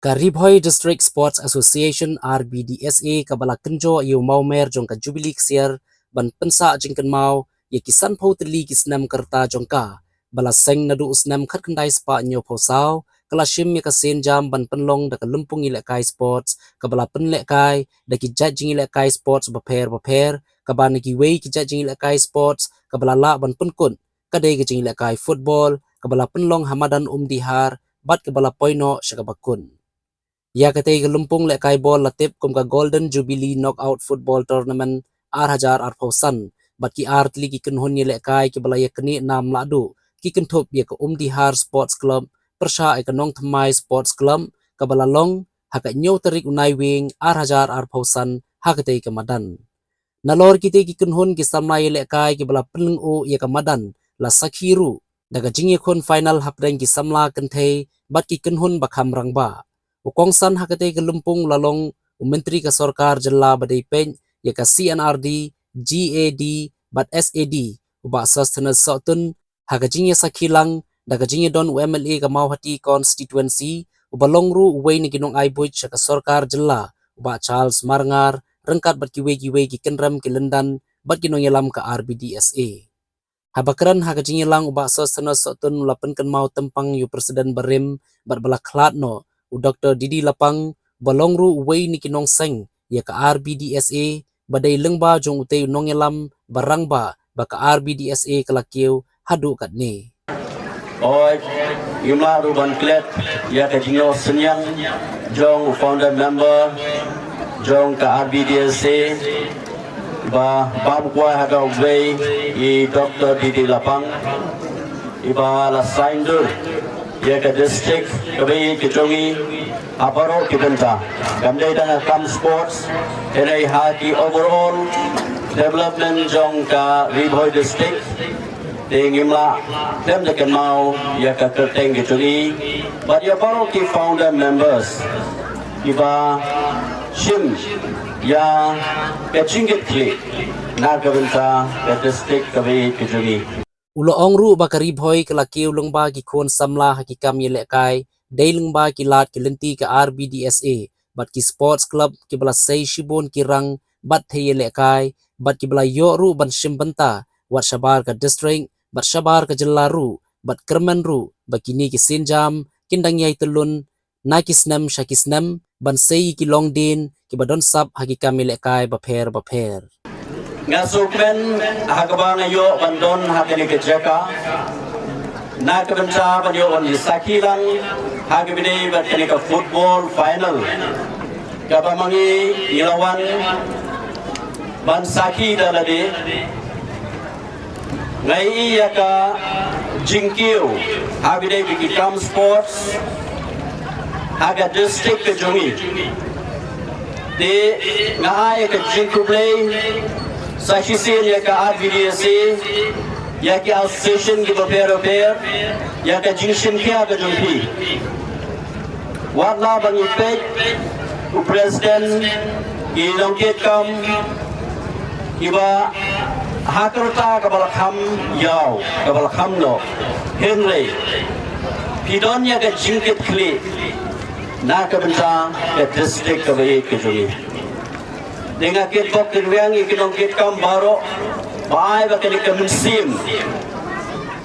Karibhoy District Sports Association RBDSA kabala kenjo yu maumer jong ka Jubilee Ksier ban pensa jingkan mau ye kisan pho tli kisnam kerta jongka bala seng nadu usnam khat khandai spa nyo phosau kala shim ye ka sen jam ban penlong da ka lumpung ile kai sports kabala penle kai da ki judging ile kai sports baper kabana ki wei ki judging ile kai sports kabala la ban penkun kadai ki jing ile kai football kabala penlong hamadan dihar bat kabala poino shakabakun. Ya katay galumpong le kay ball latip kum ka Golden Jubilee Knockout Football Tournament ar phosan bat ki artli ki kunhun ye le kay ki balaya kni nam ladu ki kunthop ye ka Dihar Sports Club persha ay kanong thamai Sports Club ka balalong haka nyaw tarik unai wing ar phosan hakatay ka madan nalor kite ki kunhun ki samay le kay ki bala penleng o ye ka madan la sakhiru daga jingye khon final hapdeng ki samla kanthay bat ki kunhun bakham rangba Ukongsan hakate gelumpung lalong Menteri ka Sorkar Jella badai pen ya ka CNRD, GAD, bat SAD, uba sustenance sotun hagajinya sakilang dagajinya don UMLA ka Mauhati constituency uba longru uway ni ginong aibuj ka Sorkar Jella uba Charles Marngar rengkat bat kiwe ki kenram ki lendan bat ginong yalam ka RBDSA. Habakran hagajinya lang uba sustenance sotun ulapan kan mau tempang yu presiden barim bat balak klatno Dr. Didi Lapang balongru uway ni kinong seng ya ka RBDSA badai lengba jong utay nong yalam barangba baka RBDSA kalakiw hadu kat ni. Oi, Yuma Ruban Klet ya ka jingo senyang jong founder member jong ka RBDSA ba babu kwa haga uway I Dr. Didi Lapang iba la sainder ya ka district kabi kijongi aparo kibenta kamdai dana kam sports enai haki overall development jong ka Ribhoy district tingimla dem de mau ya ka kerteng kijongi but ya paro ki founder members iba shim ya kachingit kli na kabenta ka district kabi kijongi Ulo ongru bakaribhoy kalakiw lengba ki khon samla hakikam ye lekai day lengba ki lat ki lenti ka RBDSA bat ki sports club ki bala sei shibon ki rang bat the ye lekai bat ki bala yo ru ban shimbanta wat shabar ka district bat shabar ka jelaru bat kerman ru bakini ki sinjam kindang yai telun nakisnam shakisnam ban sei ki longdin ki badon sap hakikam ye lekai baper nga sukmen hakaba ngayo bandon hakani kejaka na kebenca banyo on sakilang hakibini bakani ka football final kaba mangi ilawan ban saki dalade ngai iya ka jingkiu habide bikam sports haga district ke jongi de ngai ka jingku play Sahisin ya ka RBDSA ya ki association ki repair ya ka jinction kia ka jumpi wala bang ipek u president ki longket kam iba hakarta ka balkham yaw ka balkham no henry pidon ya ka jinket kli na ka benta ka district ka bayi ka jumi dengan kita kerjaan ikinong kita baru baik bakal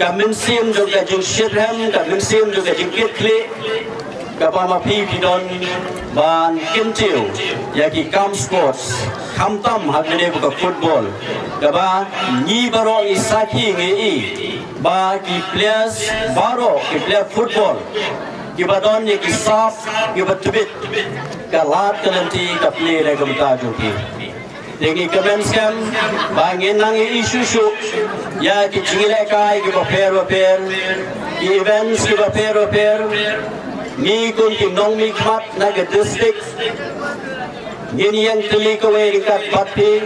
kemensim juga jeng shirham kemensim juga jeng kitli kapama pidon ban kintiu yaki kam sports kamtam hagene buka football kaba ni baru isaki ngei ba ki players baru ki player football Kibadon ye kisap kibatubit kalat kalenti kapli regam tajuki dengi kemenskem bangin nang isu ya ki jingile kai ki baper ki events ki baper ni kun ki nong mi khat na ke district ngini yang teli ko we kat pati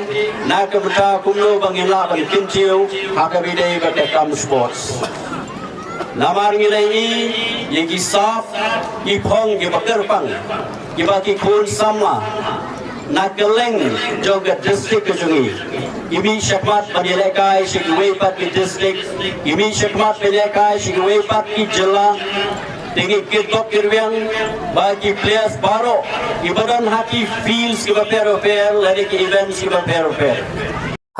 na ke bata kumlo bangin la bang kinchiu hakabide batakam sports Namar ngilai ye kisap ipong ki bakerpang ki baki kun samla nakeleng joga district kejungi imi syakmat padelekai sigwe pat ki district imi syakmat padelekai sigwe pat ki jela tinggi kirkop kirwiang bagi players baru ibadan hati feels ke pero lari ke events ke pero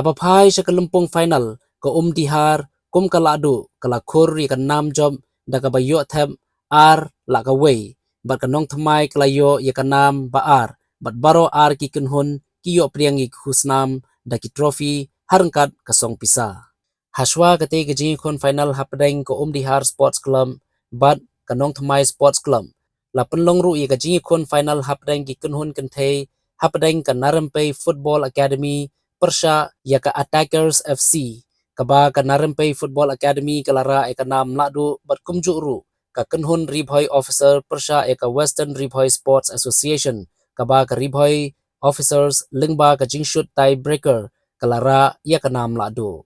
Hapapai sa kalumpong final ka dihar kum kaladu kalakur ya kanam job da kabayo them ar la kaway bat kanong thamai kalayo ya kanam baar bat baro ar ki kunhun kiyo priangi khusnam da ki trophy harangkat kasong pisa haswa kate gajing kon final hapdeng ko dihar sports club bat kanong thamai sports club la penlong ru ya gajing kon final hapdeng ki kunhun kanthe hapdeng kanarampe football academy Persha ya ka Attackers FC kaba ka Narampe Football Academy kalara eka nam ladu bat kumjuru ka kenhun Ribhoy Officer Persha eka Western Ribhoy Sports Association kaba ka Ribhoy Officers lingba ka jingshut tiebreaker kalara ya ka nam ladu